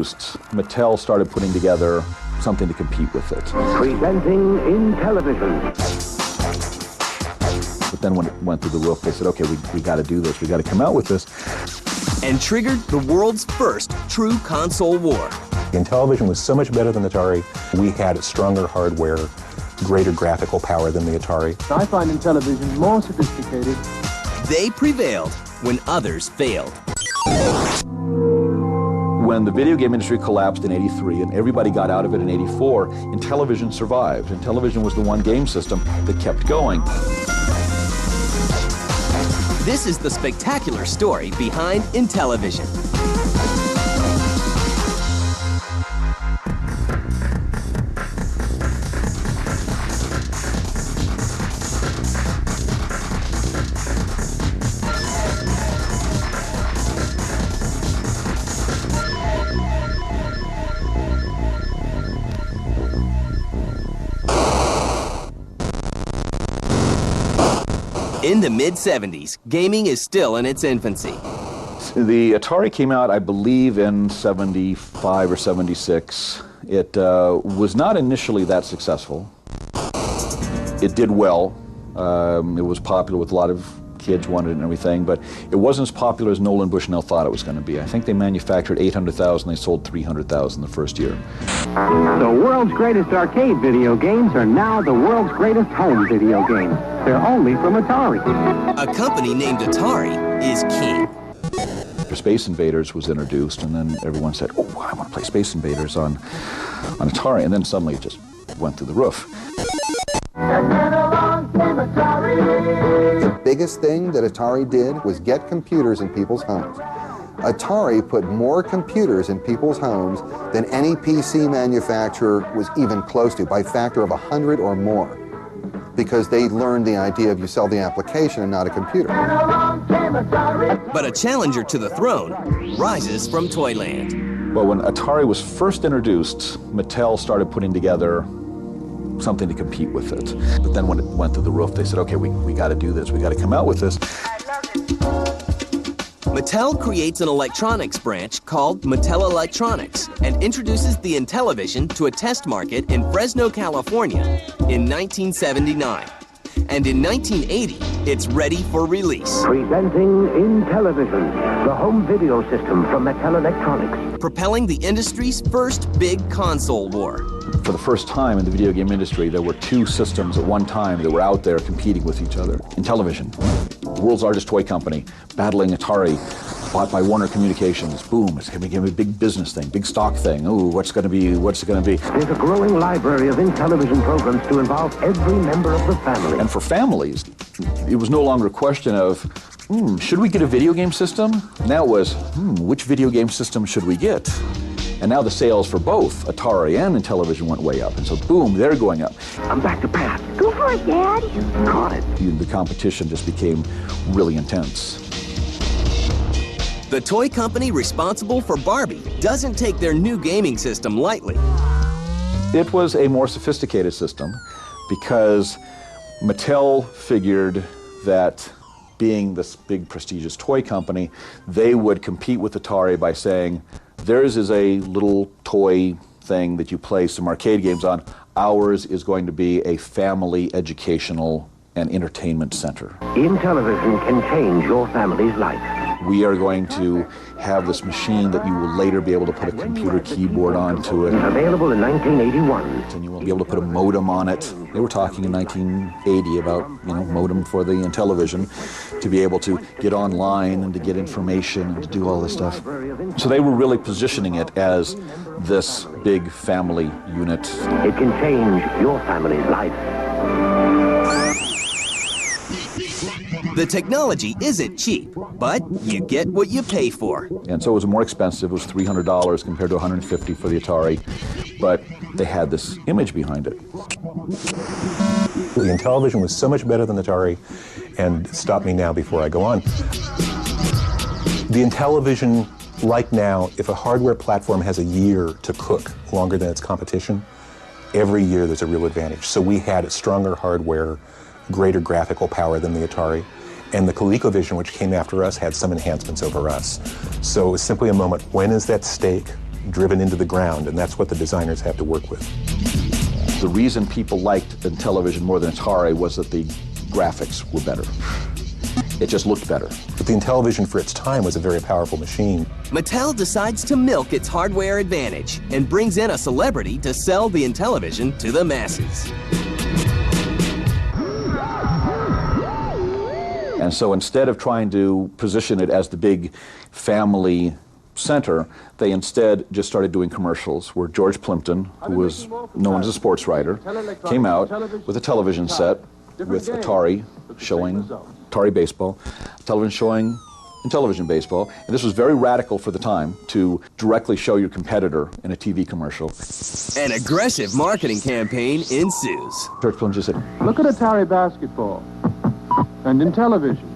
introduced, Mattel started putting together something to compete with it. Presenting Intellivision. But then when it went through the roof, they said, okay, we got to do this. We got to come out with this. And triggered the world's first true console war. Intellivision was so much better than Atari. We had stronger hardware, greater graphical power than the Atari. I find Intellivision more sophisticated. They prevailed when others failed. When the video game industry collapsed in '83 and everybody got out of it in '84, Intellivision survived. Intellivision was the one game system that kept going. This is the spectacular story behind Intellivision. In the mid-'70s, gaming is still in its infancy. The Atari came out, I believe, in '75 or '76. It was not initially that successful. It did well. It was popular with a lot of kids wanted it and everything, but it wasn't as popular as Nolan Bushnell thought it was going to be. I think they manufactured 800,000, they sold 300,000 the first year. The world's greatest arcade video games are now the world's greatest home video games. They're only from Atari. A company named Atari is king. Space Invaders was introduced, and then everyone said, oh, I want to play Space Invaders on Atari, and then suddenly it just went through the roof. The biggest thing that Atari did was get computers in people's homes. Atari put more computers in people's homes than any PC manufacturer was even close to, by a factor of 100 or more, because they learned the idea of you sell the application and not a computer. But a challenger to the throne rises from Toyland. Well, when Atari was first introduced, Mattel started putting together something to compete with it. But then when it went through the roof, they said, okay, we got to do this. We got to come out with this. Mattel creates an electronics branch called Mattel Electronics and introduces the Intellivision to a test market in Fresno, California in 1979. And in 1980, it's ready for release. Presenting Intellivision, the home video system from Mattel Electronics. Propelling the industry's first big console war. For the first time in the video game industry, there were two systems at one time that were out there competing with each other. Intellivision, the world's largest toy company, battling Atari, bought by Warner Communications. Boom, it's going to be a big business thing, big stock thing. Ooh, what's it going to be? There's a growing library of Intellivision programs to involve every member of the family. And for families, it was no longer a question of, should we get a video game system? Now it was, which video game system should we get? And now the sales for both Atari and Intellivision went way up. And so, boom, they're going up. I'm back to pass. Go for it, Dad. Caught it. The competition just became really intense. The toy company responsible for Barbie doesn't take their new gaming system lightly. It was a more sophisticated system because Mattel figured that being this big prestigious toy company, they would compete with Atari by saying, theirs is a little toy thing that you play some arcade games on. Ours is going to be a family educational and entertainment center. Intellivision can change your family's life. We are going to have this machine that you will later be able to put a computer keyboard onto it. Available in 1981. And you will be able to put a modem on it. They were talking in 1980 about, modem for the Intellivision, to be able to get online and to get information and to do all this stuff. So they were really positioning it as this big family unit. It can change your family's life. The technology isn't cheap, but you get what you pay for. And so it was more expensive. It was $300 compared to $150 for the Atari, but they had this image behind it. The Intellivision was so much better than Atari, and stop me now before I go on. The Intellivision, like now, if a hardware platform has a year to cook longer than its competition, every year there's a real advantage. So we had stronger hardware, greater graphical power than the Atari. And the ColecoVision, which came after us, had some enhancements over us. So it was simply a moment, when is that steak driven into the ground, and that's what the designers have to work with. The reason people liked Intellivision more than Atari was that the graphics were better. It just looked better. But the Intellivision for its time was a very powerful machine. Mattel decides to milk its hardware advantage and brings in a celebrity to sell the Intellivision to the masses. And so instead of trying to position it as the big family center, they instead just started doing commercials where George Plimpton, who was known as a sports writer, came out with a television set with Atari showing Atari baseball, television showing Intellivision baseball. And this was very radical for the time to directly show your competitor in a TV commercial. An aggressive marketing campaign ensues. George Plimpton just said, Look at Atari basketball and Intellivision.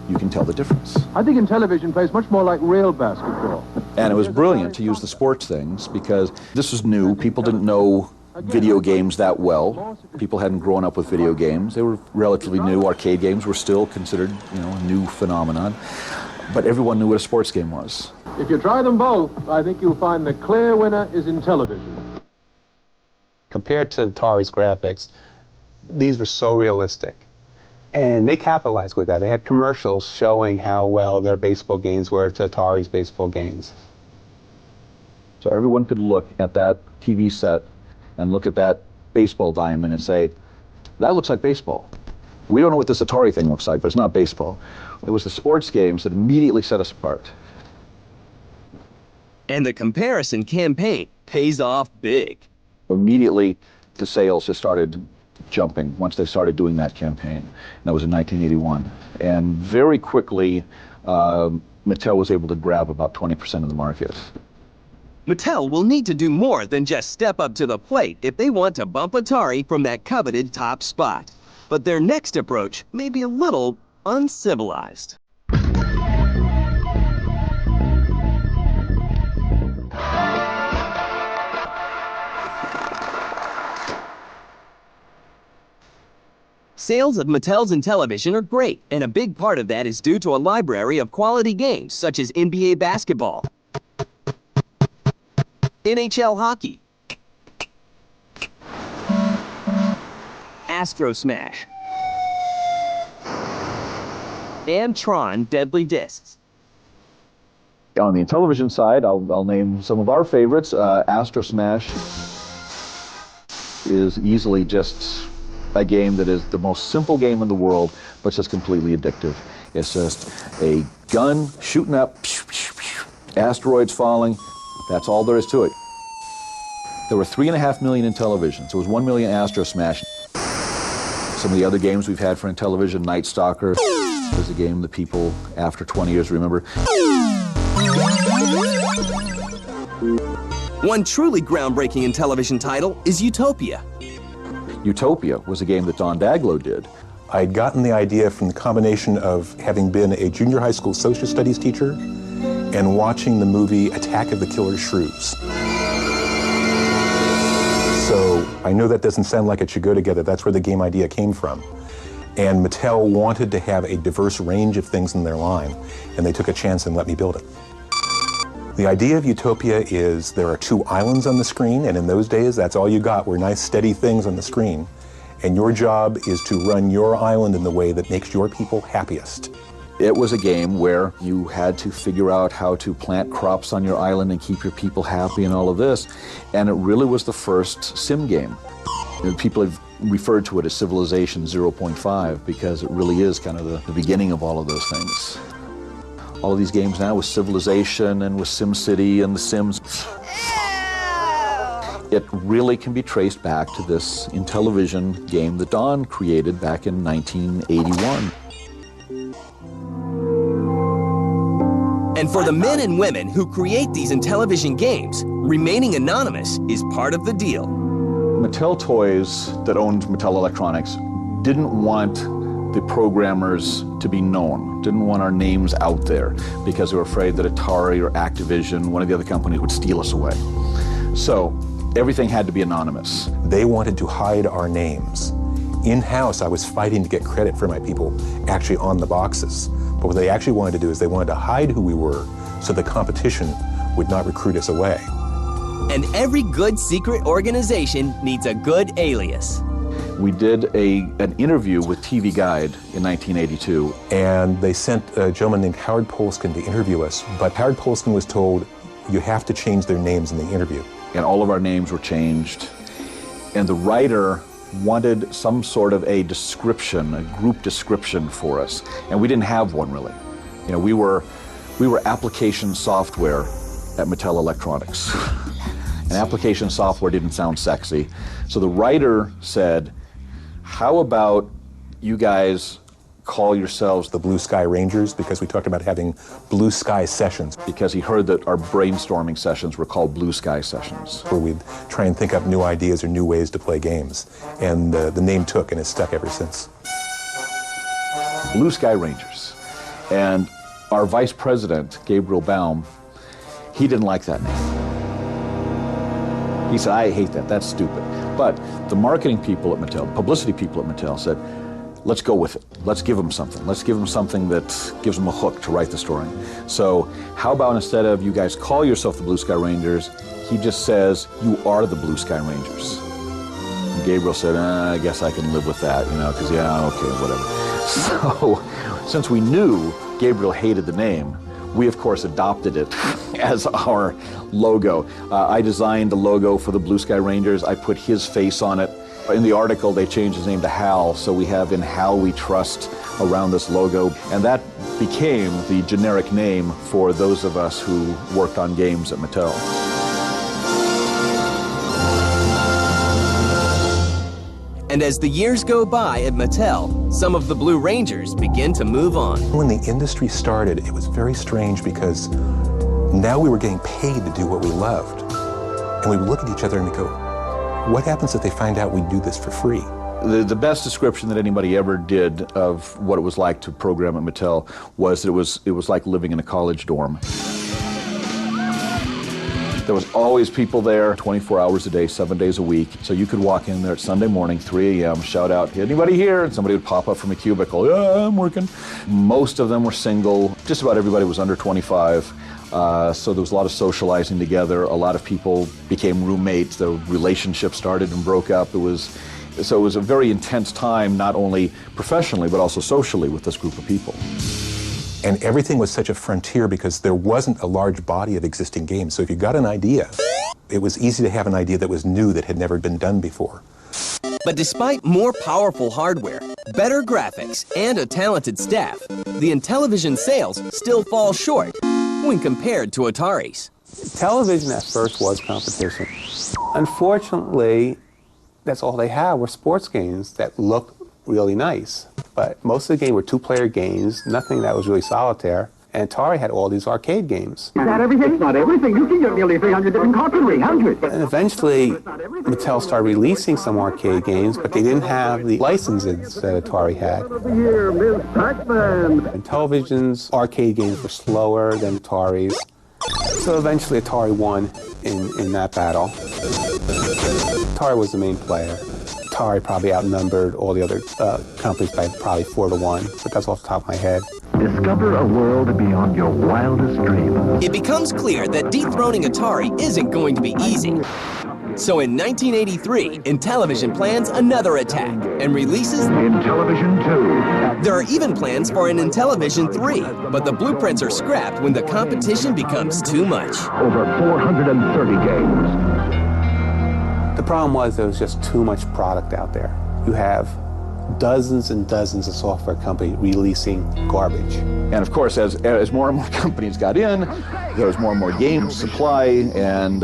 you can tell the difference. I think Intellivision plays much more like real basketball. And it was brilliant to use the sports things because this was new. People didn't know video games that well. People hadn't grown up with video games. They were relatively new. Arcade games were still considered, a new phenomenon. But everyone knew what a sports game was. If you try them both, I think you'll find the clear winner is Intellivision. Compared to Atari's graphics, these were so realistic. And they capitalized with that. They had commercials showing how well their baseball games were to Atari's baseball games. So everyone could look at that TV set and look at that baseball diamond and say, that looks like baseball. We don't know what this Atari thing looks like, but it's not baseball. It was the sports games that immediately set us apart. And the comparison campaign pays off big. Immediately, the sales just started jumping once they started doing that campaign. And that was in 1981. And very quickly, Mattel was able to grab about 20% of the market. Mattel will need to do more than just step up to the plate if they want to bump Atari from that coveted top spot. But their next approach may be a little uncivilized. Sales of Mattel's Intellivision are great, and a big part of that is due to a library of quality games such as NBA basketball, NHL hockey, Astro Smash, and Tron Deadly Discs. On the Intellivision side, I'll name some of our favorites. Astro Smash is easily just a game that is the most simple game in the world, but just completely addictive. It's just a gun shooting up, asteroids falling. That's all there is to it. There were 3.5 million Intellivisions. There was 1 million Astro Smash. Some of the other games we've had for Intellivision, Night Stalker was a game that people after 20 years remember. One truly groundbreaking Intellivision title is Utopia. Utopia was a game that Don Daglow did. I'd gotten the idea from the combination of having been a junior high school social studies teacher and watching the movie Attack of the Killer Shrews. So I know that doesn't sound like it should go together. That's where the game idea came from. And Mattel wanted to have a diverse range of things in their line, and they took a chance and let me build it. The idea of Utopia is there are 2 islands on the screen, and in those days, that's all you got were nice, steady things on the screen. And your job is to run your island in the way that makes your people happiest. It was a game where you had to figure out how to plant crops on your island and keep your people happy and all of this. And it really was the first sim game. People have referred to it as Civilization 0.5 because it really is kind of the beginning of all of those things. All of these games now with Civilization and with SimCity and The Sims, it really can be traced back to this Intellivision game that Don created back in 1981. And for the men and women who create these Intellivision games, remaining anonymous is part of the deal. Mattel Toys that owned Mattel Electronics didn't want the programmers to be known, didn't want our names out there because they were afraid that Atari or Activision, one of the other companies, would steal us away. So everything had to be anonymous. They wanted to hide our names. In-house, I was fighting to get credit for my people actually on the boxes. But what they actually wanted to do is they wanted to hide who we were so the competition would not recruit us away. And every good secret organization needs a good alias. We did an interview with TV Guide in 1982. And they sent a gentleman named Howard Polskin to interview us, but Howard Polskin was told, you have to change their names in the interview. And all of our names were changed. And the writer wanted some sort of a description, a group description for us. And we didn't have one really. You know, we were application software at Mattel Electronics. And application software didn't sound sexy. So the writer said, how about you guys call yourselves the Blue Sky Rangers, because we talked about having blue sky sessions. Because he heard that our brainstorming sessions were called Blue Sky Sessions. Where we'd try and think up new ideas or new ways to play games. And the name took, and it's stuck ever since. Blue Sky Rangers. And our vice president, Gabriel Baum, he didn't like that name. He said, I hate that, that's stupid. But the marketing people at Mattel, the publicity people at Mattel said, let's go with it. Let's give them something. Let's give them something that gives them a hook to write the story. So how about instead of you guys call yourself the Blue Sky Rangers, he just says, you are the Blue Sky Rangers. And Gabriel said, I guess I can live with that, you know, because yeah, okay, whatever. So since we knew Gabriel hated the name, we of course adopted it as our logo. I designed the logo for the Blue Sky Rangers. I put his face on it. In the article, they changed his name to Hal, so we have In Hal We Trust around this logo, and that became the generic name for those of us who worked on games at Mattel. And as the years go by at Mattel, some of the Blue Rangers begin to move on. When the industry started, it was very strange because now we were getting paid to do what we loved. And we would look at each other and we go, what happens if they find out we do this for free? The best description that anybody ever did of what it was like to program at Mattel was that it was like living in a college dorm. There was always people there 24 hours a day, 7 days a week. So you could walk in there at Sunday morning, 3 a.m., shout out, anybody here? And somebody would pop up from a cubicle, yeah, I'm working. Most of them were single. Just about everybody was under 25. So there was a lot of socializing together. A lot of people became roommates. The relationship started and broke up. So it was a very intense time, not only professionally, but also socially with this group of people. And everything was such a frontier because there wasn't a large body of existing games. So if you got an idea, it was easy to have an idea that was new, that had never been done before. But despite more powerful hardware, better graphics, and a talented staff, the Intellivision sales still fall short when compared to Atari's. Television at first was competition. Unfortunately, that's all they had were sports games that looked really nice. But most of the games were two-player games, nothing that was really solitaire. And Atari had all these arcade games. Is that everything? It's not everything. You can get nearly 300 different copies, 300. And eventually, Mattel started releasing some arcade games, but they didn't have the licenses that Atari had. Here, Ms. Pac-Man. And Intellivision's arcade games were slower than Atari's. So eventually Atari won in that battle. Atari was the main player. Atari probably outnumbered all the other companies by probably 4-1, but that's off the top of my head. Discover a world beyond your wildest dreams. It becomes clear that dethroning Atari isn't going to be easy. So in 1983, Intellivision plans another attack and releases Intellivision 2. There are even plans for an Intellivision 3, but the blueprints are scrapped when the competition becomes too much. Over 430 games. The problem was there was just too much product out there. You have dozens and dozens of software companies releasing garbage. And of course, as more and more companies got in, there was more and more game supply and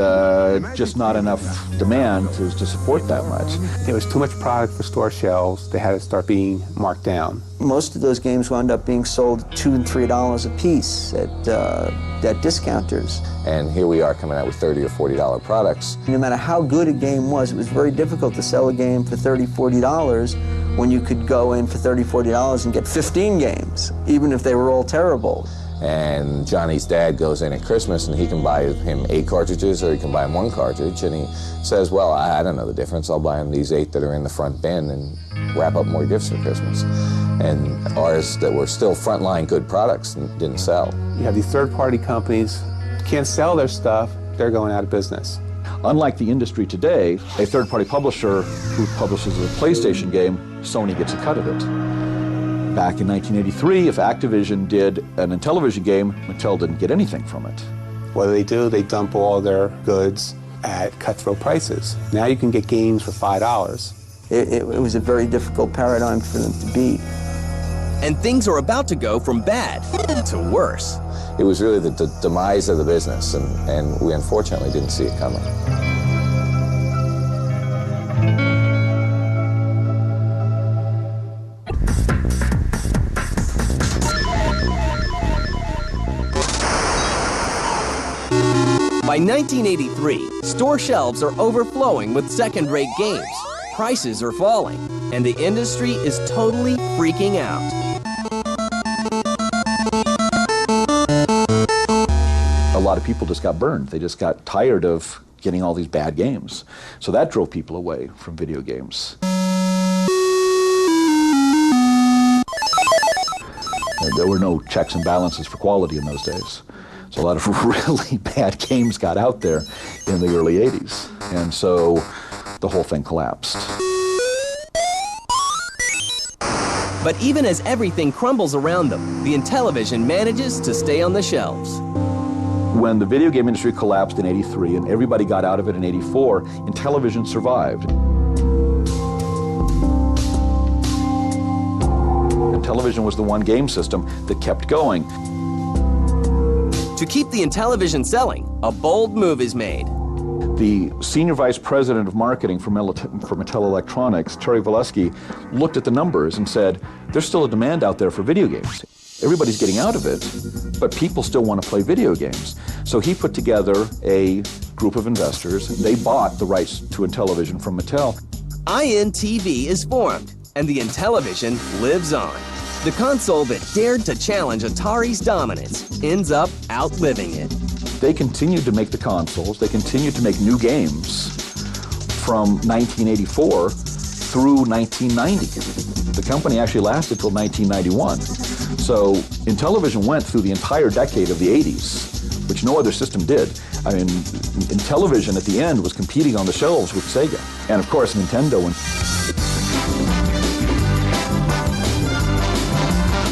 just not enough demand to support that much. There was too much product for store shelves. They had to start being marked down. Most of those games wound up being sold at $2 and $3 a piece at discounters. And here we are coming out with $30 or $40 products. No matter how good a game was, it was very difficult to sell a game for $30, $40 when you could go in for $30, $40 and get 15 games, even if they were all terrible. And Johnny's dad goes in at Christmas and he can buy him 8 cartridges or he can buy him 1 cartridge, and he says, well, I don't know the difference. I'll buy him these 8 that are in the front bin and wrap up more gifts for Christmas. And ours that were still frontline good products didn't sell. You have these third-party companies, can't sell their stuff, they're going out of business. Unlike the industry today, a third-party publisher who publishes a PlayStation game, Sony gets a cut of it. Back in 1983, if Activision did an Intellivision game, Mattel didn't get anything from it. What do? They dump all their goods at cutthroat prices. Now you can get games for $5. It was a very difficult paradigm for them to beat. And things are about to go from bad to worse. It was really the demise of the business, and we unfortunately didn't see it coming. By 1983, store shelves are overflowing with second-rate games. Prices are falling, and the industry is totally freaking out. A lot of people just got burned. They just got tired of getting all these bad games. So that drove people away from video games. There were no checks and balances for quality in those days. So a lot of really bad games got out there in the early 80s. And so the whole thing collapsed. But even as everything crumbles around them, the Intellivision manages to stay on the shelves. When the video game industry collapsed in '83 and everybody got out of it in '84, Intellivision survived. Intellivision was the one game system that kept going. To keep the Intellivision selling, a bold move is made. The senior vice president of marketing for Mattel Electronics, Terry Valesky, looked at the numbers and said, there's still a demand out there for video games. Everybody's getting out of it, but people still want to play video games. So he put together a group of investors. They bought the rights to Intellivision from Mattel. INTV is formed, and the Intellivision lives on. The console that dared to challenge Atari's dominance ends up outliving it. They continued to make the consoles. They continued to make new games from 1984 through 1990. The company actually lasted till 1991. So Intellivision went through the entire decade of the 80s, which no other system did. I mean, Intellivision at the end was competing on the shelves with Sega. And of course, Nintendo.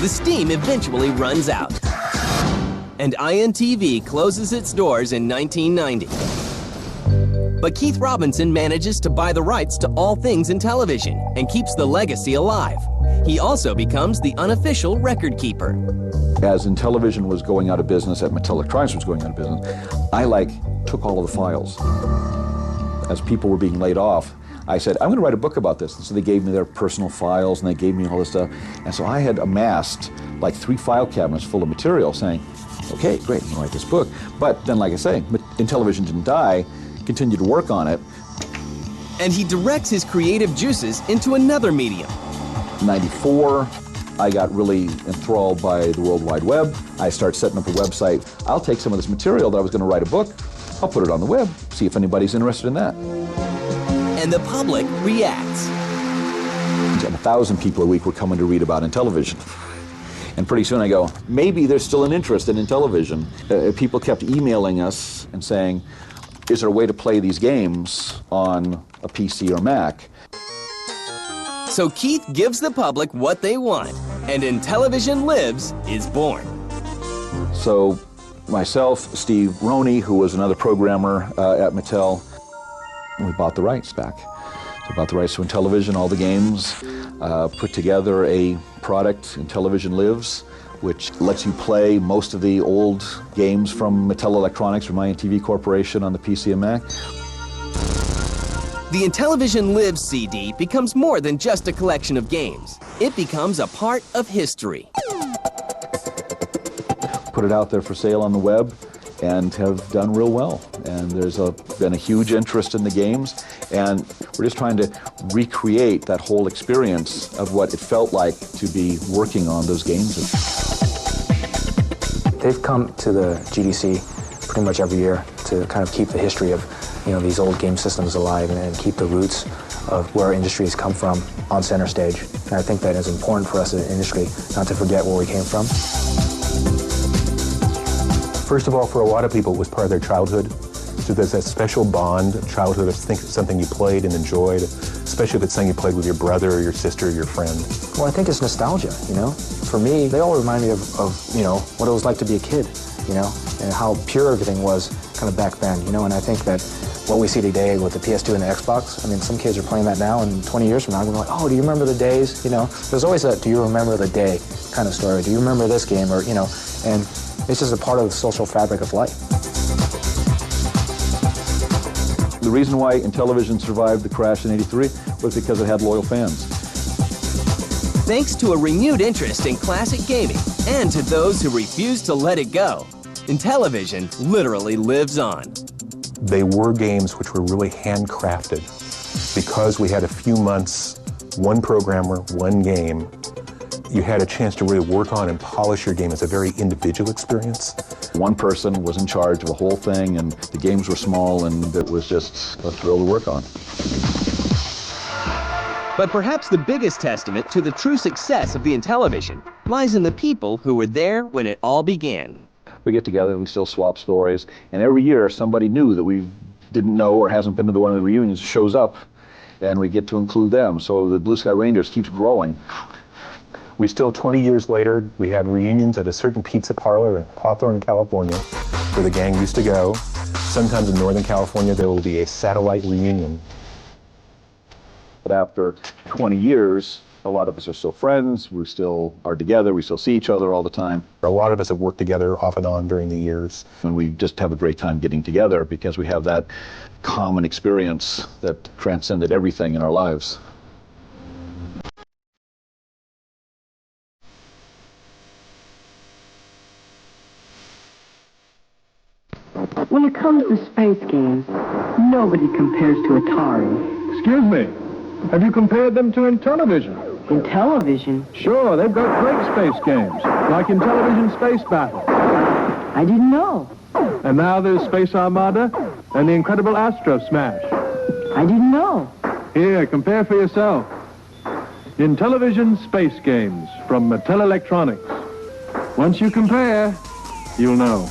The steam eventually runs out, and INTV closes its doors in 1990. But Keith Robinson manages to buy the rights to all things Intellivision and keeps the legacy alive. He also becomes the unofficial record keeper. As Intellivision was going out of business, as Mattel Electronics was going out of business, I took all of the files. As people were being laid off, I said, I'm going to write a book about this. And so they gave me their personal files and they gave me all this stuff. And so I had amassed like 3 file cabinets full of material saying, okay, great, I'm going to write this book. But then, like I say, Intellivision didn't die, continued to work on it. And he directs his creative juices into another medium. In '94, I got really enthralled by the World Wide Web. I started setting up a website. I'll take some of this material that I was going to write a book, I'll put it on the web, see if anybody's interested in that. And the public reacts. 1,000 people a week were coming to read about Intellivision. And pretty soon I go, maybe there's still an interest in Intellivision. People kept emailing us and saying, is there a way to play these games on a PC or Mac? So Keith gives the public what they want, and Intellivision Lives is born. So myself, Steve Roney, who was another programmer at Mattel, we bought the rights back. So bought the rights to Intellivision, all the games, put together a product, Intellivision Lives, which lets you play most of the old games from Mattel Electronics, from INTV Corporation on the PC and Mac. The Intellivision Lives CD becomes more than just a collection of games. It becomes a part of history. Put it out there for sale on the web and have done real well. And there's been a huge interest in the games, and we're just trying to recreate that whole experience of what it felt like to be working on those games. They've come to the GDC pretty much every year to kind of keep the history of these old game systems alive and keep the roots of where our industry has come from on center stage. And I think that is important for us as an industry not to forget where we came from. First of all, for a lot of people, it was part of their childhood. So there's that special bond of childhood of something you played and enjoyed, especially if it's something you played with your brother or your sister or your friend. Well, I think it's nostalgia, you know? For me, they all remind me of you know, what it was like to be a kid, you know, and how pure everything was kind of back then, you know, and I think that what we see today with the PS2 and the Xbox, I mean, some kids are playing that now, and 20 years from now, we're like, oh, do you remember the days, you know? There's always a, do you remember the day kind of story, do you remember this game, or, you know, and it's just a part of the social fabric of life. The reason why Intellivision survived the crash in '83 was because it had loyal fans. Thanks to a renewed interest in classic gaming and to those who refuse to let it go, Intellivision literally lives on. They were games which were really handcrafted. Because we had a few months, one programmer, one game, you had a chance to really work on and polish your game. It's a very individual experience. One person was in charge of the whole thing, and the games were small, and it was just a thrill to work on. But perhaps the biggest testament to the true success of the Intellivision lies in the people who were there when it all began. We get together and we still swap stories, and every year somebody new that we didn't know or hasn't been to one of the reunions shows up, and we get to include them. So the Blue Sky Rangers keeps growing. We still, 20 years later, we have reunions at a certain pizza parlor in Hawthorne, California, where the gang used to go. Sometimes in Northern California, there will be a satellite reunion. But after 20 years, a lot of us are still friends, we still are together, we still see each other all the time. A lot of us have worked together off and on during the years. And we just have a great time getting together because we have that common experience that transcended everything in our lives. When it comes to space games, nobody compares to Atari. Excuse me, have you compared them to Intellivision? Intellivision? Sure, they've got great space games, like Intellivision Space Battle. I didn't know. And now there's Space Armada and the incredible Astro Smash. I didn't know. Here, compare for yourself. Intellivision Space Games from Mattel Electronics. Once you compare, you'll know.